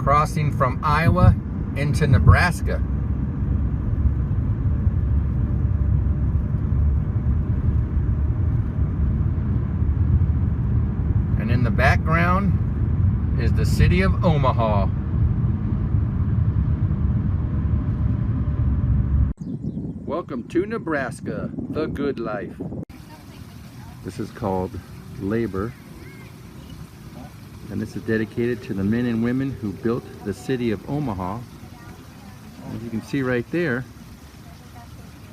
crossing from Iowa into Nebraska. And in the background is the city of Omaha. Welcome to Nebraska, the good life. This is called Labor, and this is dedicated to the men and women who built the city of Omaha. As you can see right there,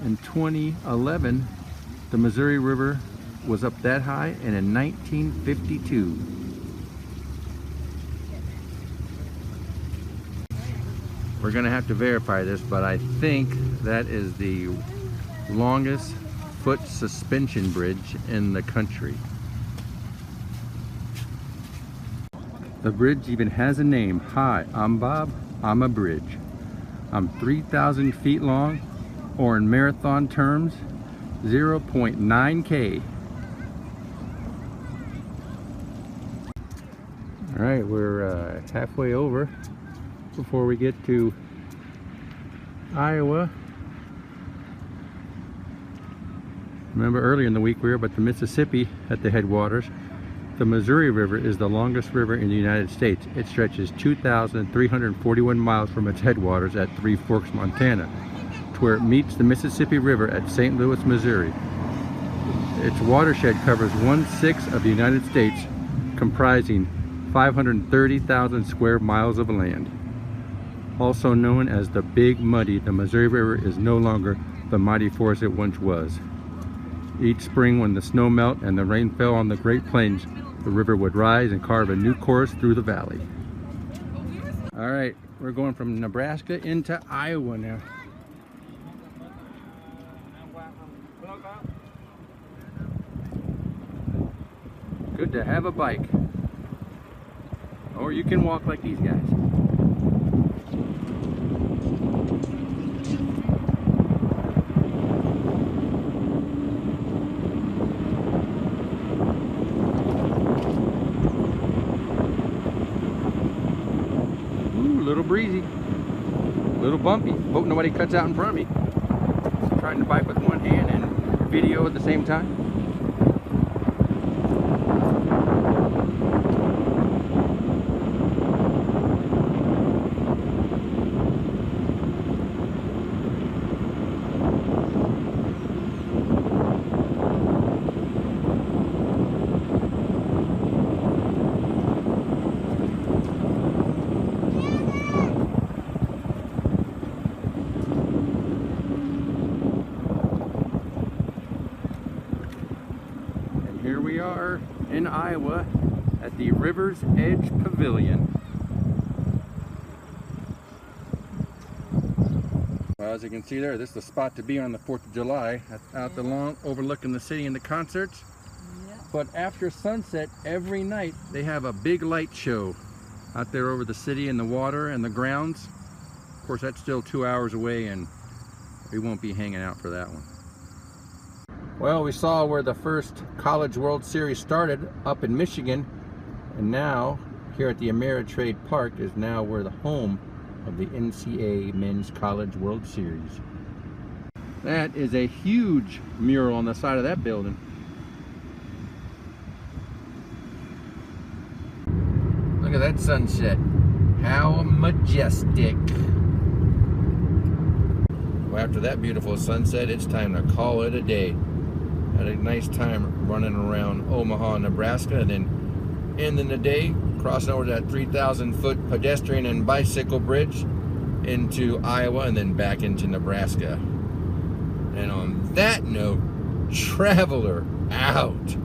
in 2011, the Missouri River was up that high, and in 1952. We're gonna have to verify this, but I think that is the longest foot suspension bridge in the country. The bridge even has a name. Hi, I'm Bob, I'm a bridge. I'm 3,000 feet long, or in marathon terms, 0.9K. All right, we're halfway over before we get to Iowa. Remember earlier in the week we were up at the Mississippi at the headwaters. The Missouri River is the longest river in the United States. It stretches 2,341 miles from its headwaters at Three Forks, Montana, to where it meets the Mississippi River at St. Louis, Missouri. Its watershed covers 1/6 of the United States, comprising 530,000 square miles of land. Also known as the Big Muddy, the Missouri River is no longer the mighty force it once was. Each spring, when the snow melt and the rain fell on the Great Plains, the river would rise and carve a new course through the valley. All right, we're going from Nebraska into Iowa now. Good to have a bike. Or you can walk like these guys. Ooh, a little breezy, a little bumpy. Hope nobody cuts out in front of me. Trying to bike with one hand and video at the same time. Here we are in Iowa at the River's Edge Pavilion. Well, as you can see there, this is the spot to be on the 4th of July, out the lawn overlooking the city and the concerts. Yep. But after sunset, every night they have a big light show out there over the city and the water and the grounds. Of course, that's still 2 hours away, and we won't be hanging out for that one. Well, we saw where the first College World Series started up in Michigan, and now here at the Ameritrade Park is now where the home of the NCAA Men's College World Series. That is a huge mural on the side of that building. Look at that sunset. How majestic. Well, after that beautiful sunset, it's time to call it a day. Had a nice time running around Omaha, Nebraska, and then ending the day crossing over that 3,000 foot pedestrian and bicycle bridge into Iowa and then back into Nebraska. And on that note, traveler out.